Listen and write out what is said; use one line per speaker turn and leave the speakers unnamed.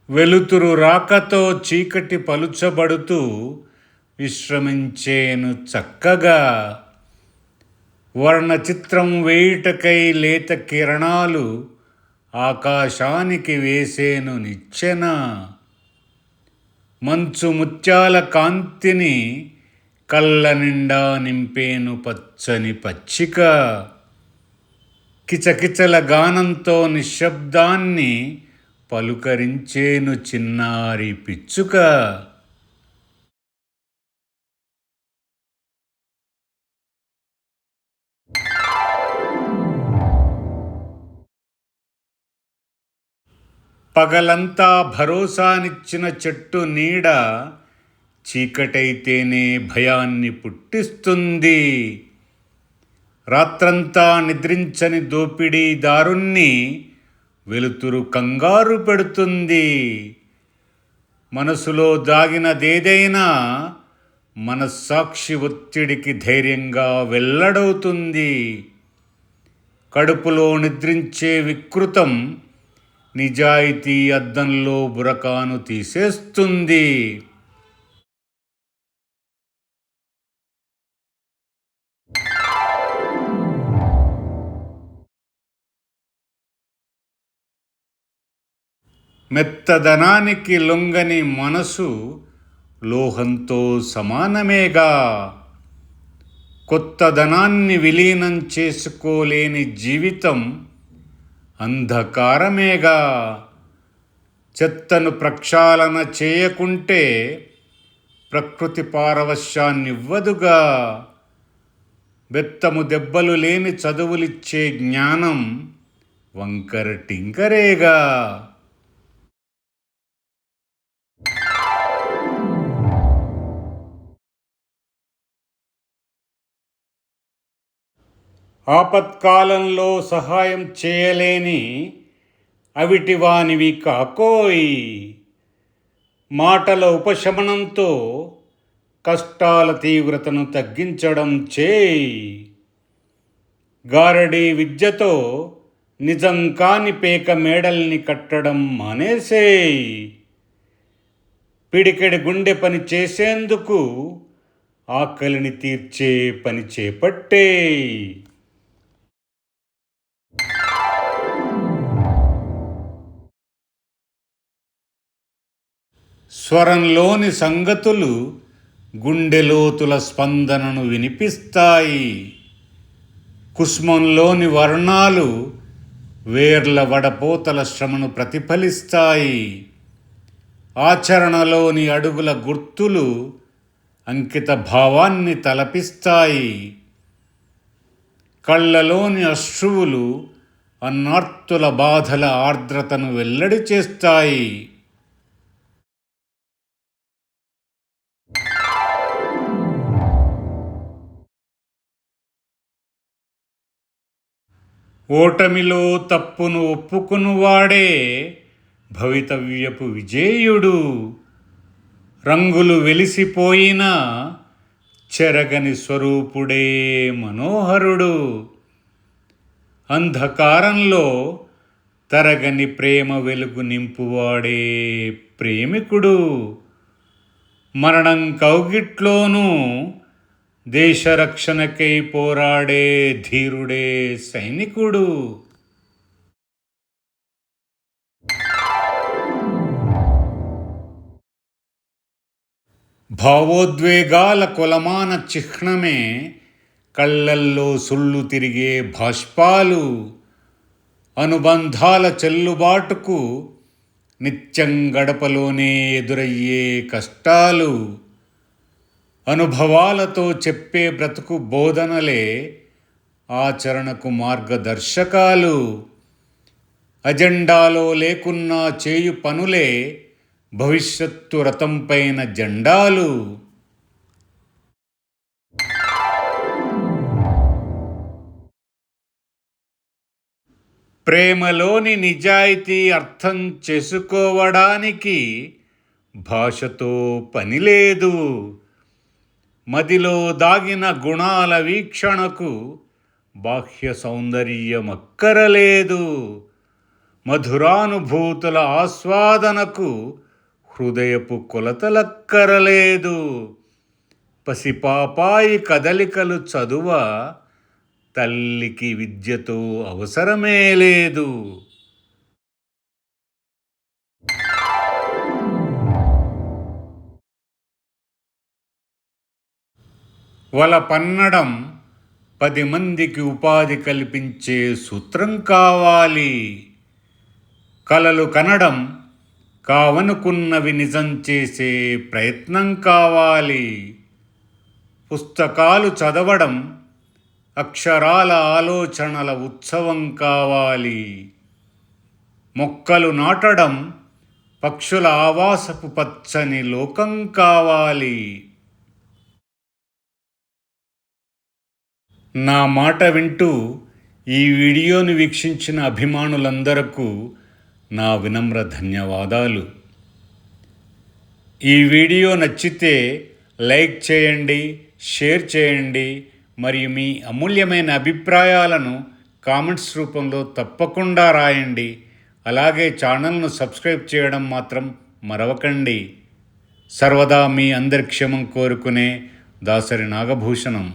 వెలుతురు రాకతో చీకటి పలుచబడుతూ విశ్రమించేను చక్కగా. వర్ణ చిత్రం వేయుటకై లేత కిరణాలు ఆకాశానికి వేసేను నిచ్చెన. మంచు ముత్యాల కాంతిని కళ్ళ నిండా నింపేను పచ్చని పచ్చిక. కిచకిచల గానంతో నిశ్శబ్దాన్ని పలుకరించేను చిన్నారి పిచ్చుక. పగలంతా భరోసానిచ్చిన చెట్టు నీడ చీకటైతేనే భయాన్ని పుట్టిస్తుంది. రాత్రంతా నిద్రించని దోపిడీదారుణ్ణి వెలుతురు కంగారు పెడుతుంది. మనసులో దాగినదేదైనా మనస్సాక్షి ఒత్తిడికి ధైర్యంగా వెల్లడవుతుంది. కడుపులో నిద్రించే వికృతం నిజాయితీ అద్దంలో బురకాను తీసేస్తుంది. మెత్తదనానికి లొంగని మనసు లోహంతో సమానమేగా. కొత్తదనాన్ని విలీనం చేసుకోలేని జీవితం అంధకారమేగా. చెత్తను ప్రక్షాళన చేయకుంటే ప్రకృతి పారవశ్యాన్నివ్వదుగా. బెత్తము దెబ్బలు లేని చదువులిచ్చే జ్ఞానం వంకర టింకరేగా. ఆపత్కాలంలో సహాయం చేయలేని అవిటివానివి కాకోయ్. మాటల ఉపశమనంతో కష్టాల తీవ్రతను తగ్గించడం చేయి. గారడీ విద్యతో నిజం కాని పేక మేడల్ని కట్టడం మానేసేయ్. పిడికెడి గుండె పని చేసేందుకు ఆకలిని తీర్చే పని చేపట్టేయ్. స్వరంలోని సంగతులు గుండెలోతుల స్పందనను వినిపిస్తాయి. కుస్మంలోని వర్ణాలు వేర్ల వడపోతల శ్రమను ప్రతిఫలిస్తాయి. ఆచరణలోని అడుగుల గుర్తులు అంకిత భావాన్ని తలపిస్తాయి. కళ్ళలోని అశ్రువులు అన్నార్తుల బాధల ఆర్ద్రతను వెల్లడి చేస్తాయి. ఓటమిలో తప్పును ఒప్పుకునువాడే భవితవ్యపు విజేయుడు. రంగులు వెలిసిపోయినా చెరగని స్వరూపుడే మనోహరుడు. అంధకారంలో తరగని ప్రేమ వెలుగు నింపువాడే ప్రేమికుడు. మరణం కౌగిట్లోనూ దేశరక్షణకై పోరాడే ధీరుడే సైనికుడు. భావోద్వేగాల కొలమాన చిహ్నమే కళ్ళల్లో సుళ్ళు తిరిగే భాష్పాలు. అనుబంధాల చెల్లుబాటుకు నిత్యం గడపలోనే ఎదురయ్యే కష్టాలు. అనుభవాలతో చెప్పే బ్రతుకు బోధనలే ఆచరణకు మార్గదర్శకాలు. అజెండాలో లేకున్నా చేయు పనులే భవిష్యత్తు రథంపైన జెండాలు. ప్రేమలోని నిజాయితీ అర్థం చేసుకోవడానికి భాషతో పనిలేదు. మదిలో దాగిన గుణాల వీక్షణకు బాహ్య సౌందర్యమక్కరలేదు. మధురానుభూతుల ఆస్వాదనకు హృదయపు కొలతలక్కరలేదు. పసిపాపాయి కదలికలు చదువ తల్లికి విద్యతో అవసరమే లేదు. వల పన్నడం 10 మందికి ఉపాధి కల్పించే సూత్రం కావాలి. కలలు కనడం కావనుకున్నవి నిజం చేసే ప్రయత్నం కావాలి. పుస్తకాలు చదవడం అక్షరాల ఆలోచనల ఉత్సవం కావాలి. మొక్కలు నాటడం పక్షుల ఆవాసపు పచ్చని లోకం కావాలి. నా మాట వింటూ ఈ వీడియోను వీక్షించిన అభిమానులందరకు నా వినమ్ర ధన్యవాదాలు. ఈ వీడియో నచ్చితే లైక్ చేయండి, షేర్ చేయండి, మరియు మీ అమూల్యమైన అభిప్రాయాలను కామెంట్స్ రూపంలో తప్పకుండా రాయండి. అలాగే ఛానల్ను సబ్స్క్రైబ్ చేయడం మాత్రం మరవకండి. సర్వదా మీ అందరి క్షేమం కోరుకునే దాసరి నాగభూషణం.